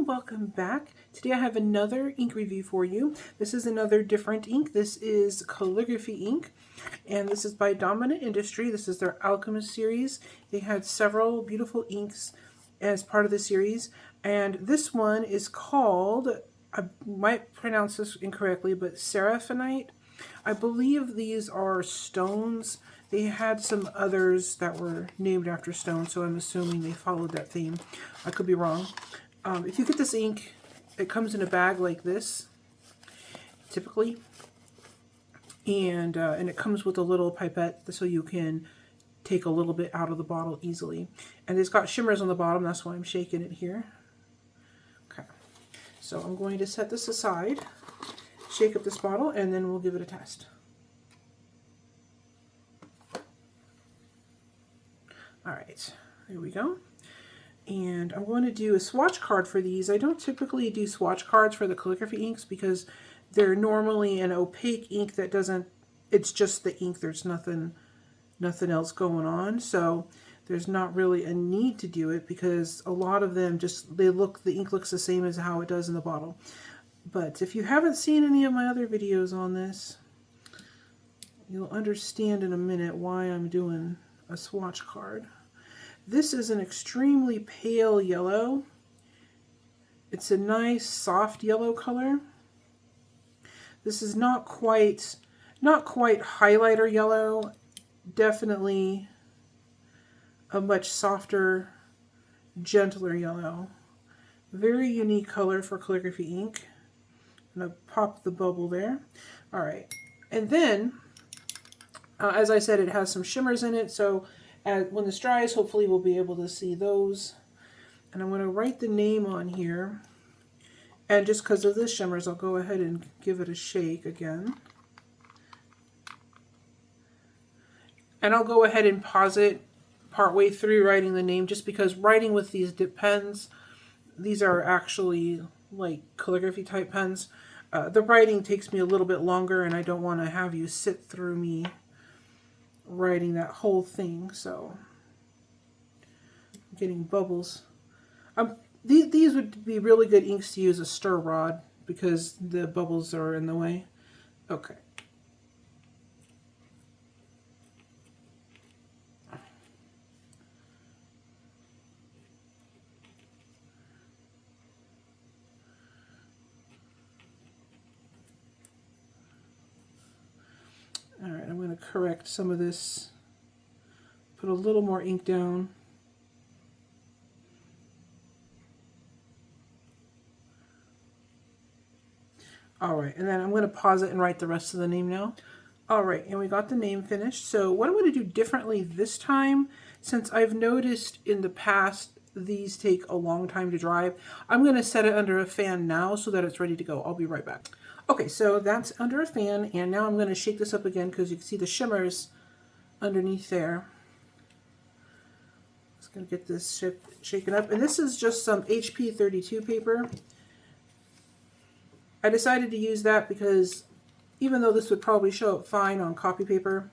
and welcome back. Today I have another ink review for you. This is another different ink. This is Calligraphy ink, and this is by Dominant Industry. This is their Alchemist series. They had several beautiful inks as part of the series, and this one is called, I might pronounce this incorrectly, but Seraphinite. I believe these are stones. They had some others that were named after stones, so I'm assuming they followed that theme. I could be wrong. If you get this ink, it comes in a bag like this, typically, and it comes with a little pipette so you can take a little bit out of the bottle easily. And it's got shimmers on the bottom, that's why I'm shaking it here. Okay, so I'm going to set this aside, shake up this bottle, and then we'll give it a test. All right, there we go. And I'm going to do a swatch card for these. I don't typically do swatch cards for the calligraphy inks because they're normally an opaque ink that doesn't, it's just the ink, there's nothing else going on. So there's not really a need to do it because a lot of them just, the ink looks the same as how it does in the bottle. But if you haven't seen any of my other videos on this, you'll understand in a minute why I'm doing a swatch card. This is an extremely pale yellow. It's a nice soft yellow color. This is not quite highlighter yellow. Definitely a much softer, gentler yellow. Very unique color for calligraphy ink. I'm going to pop the bubble there. All right, and then as I said, it has some shimmers in it, so when this dries, hopefully we'll be able to see those. And I'm going to write the name on here. And just because of the shimmers, I'll go ahead and give it a shake again. And I'll go ahead and pause it partway through writing the name, just because writing with these dip pens, these are actually like calligraphy type pens. The writing takes me a little bit longer, and I don't want to have you sit through me writing that whole thing. So I'm getting bubbles. These would be really good inks to use a stir rod because the bubbles are in the way. Okay. All right, I'm going to correct some of this. Put a little more ink down. All right, and then I'm going to pause it and write the rest of the name now. All right, and we got the name finished. So what I'm going to do differently this time, since I've noticed in the past these take a long time to dry, I'm going to set it under a fan now so that it's ready to go. I'll be right back. Okay, so that's under a fan, and now I'm going to shake this up again because you can see the shimmers underneath there. Just going to get this shaken up, and this is just some HP 32 paper. I decided to use that because even though this would probably show up fine on copy paper,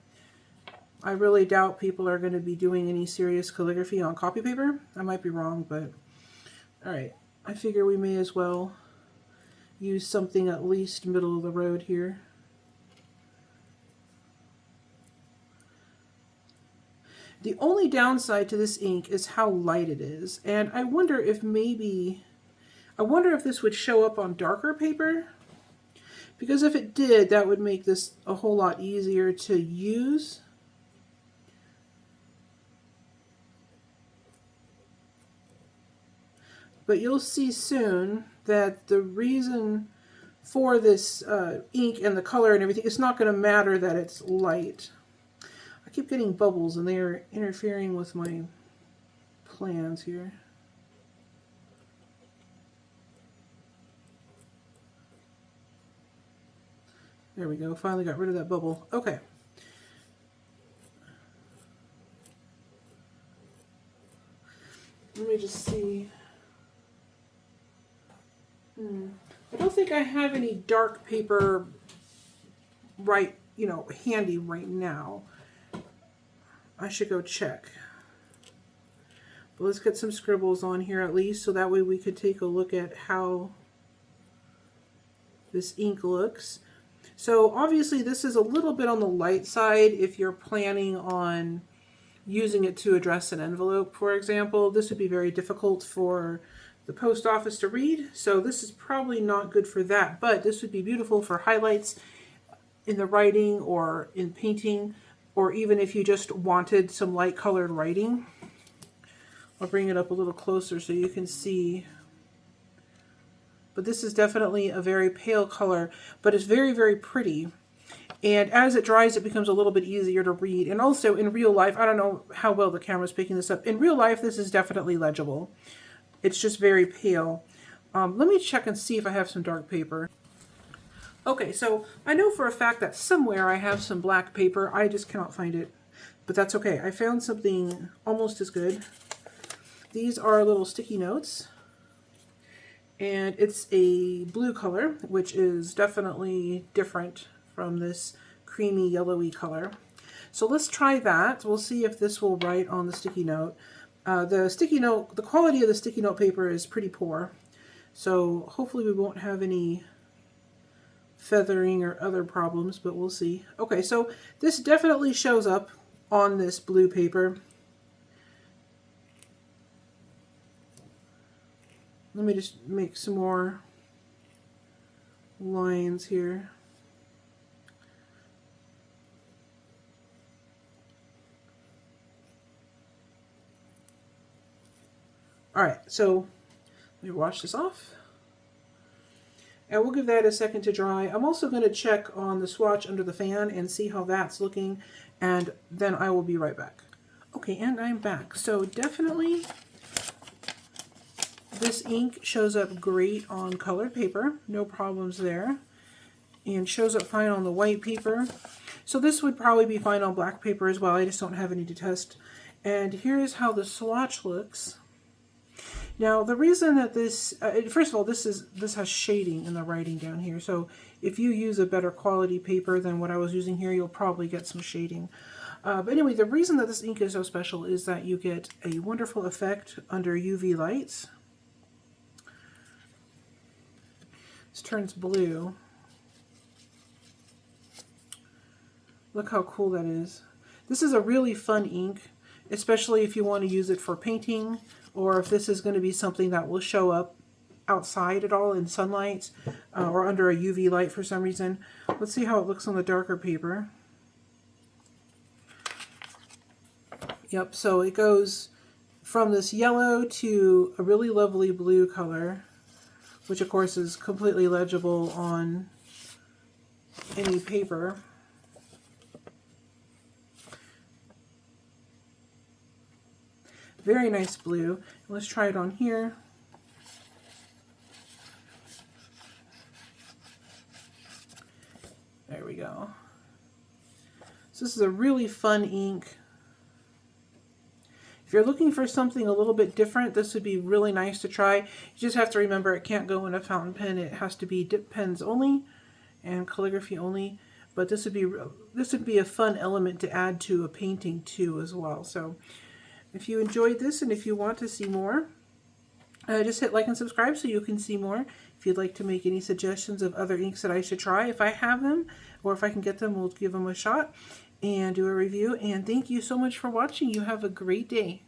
I really doubt people are going to be doing any serious calligraphy on copy paper. I might be wrong, but all right. I figure we may as well use something at least middle of the road here. The only downside to this ink is how light it is, and I wonder if this would show up on darker paper, because if it did, that would make this a whole lot easier to use. But you'll see soon that the reason for this ink and the color and everything, it's not going to matter that it's light. I keep getting bubbles and they are interfering with my plans here. There we go, finally got rid of that bubble. Okay. Let me just see. I don't think I have any dark paper handy right now. I should go check. But let's get some scribbles on here at least, so that way we could take a look at how this ink looks. So obviously this is a little bit on the light side if you're planning on using it to address an envelope, for example. This would be very difficult for the post office to read, so this is probably not good for that, but this would be beautiful for highlights in the writing or in painting, or even if you just wanted some light colored writing. I'll bring it up a little closer so you can see. But this is definitely a very pale color, but it's very, very pretty. And as it dries, it becomes a little bit easier to read. And also in real life, I don't know how well the camera's picking this up. In real life, this is definitely legible. It's just very pale. Let me check and see if I have some dark paper. Okay, so I know for a fact that somewhere I have some black paper. I just cannot find it, but that's okay. I found something almost as good. These are little sticky notes, and it's a blue color, which is definitely different from this creamy yellowy color. So let's try that. We'll see if this will write on the sticky note. The quality of the sticky note paper is pretty poor, so hopefully we won't have any feathering or other problems, but we'll see. Okay, so this definitely shows up on this blue paper. Let me just make some more lines here. Alright, so let me wash this off. And we'll give that a second to dry. I'm also going to check on the swatch under the fan and see how that's looking, and then I will be right back. Okay, and I'm back. So definitely this ink shows up great on colored paper, no problems there, and shows up fine on the white paper. So this would probably be fine on black paper as well. I just don't have any to test. And here's how the swatch looks. Now the reason that this, first of all, this has shading in the writing down here. So if you use a better quality paper than what I was using here, you'll probably get some shading. But anyway, the reason that this ink is so special is that you get a wonderful effect under UV lights. This turns blue. Look how cool that is. This is a really fun ink, especially if you want to use it for painting, or if this is going to be something that will show up outside at all in sunlight or under a UV light for some reason. Let's see how it looks on the darker paper. Yep, so it goes from this yellow to a really lovely blue color, which of course is completely legible on any paper. Very nice blue. Let's try it on here. There we go. So this is a really fun ink. If you're looking for something a little bit different, this would be really nice to try. You just have to remember it can't go in a fountain pen. It has to be dip pens only and calligraphy only. But this would be a fun element to add to a painting too as well. So if you enjoyed this and if you want to see more, just hit like and subscribe so you can see more. If you'd like to make any suggestions of other inks that I should try, if I have them or if I can get them, we'll give them a shot and do a review. And thank you so much for watching. You have a great day.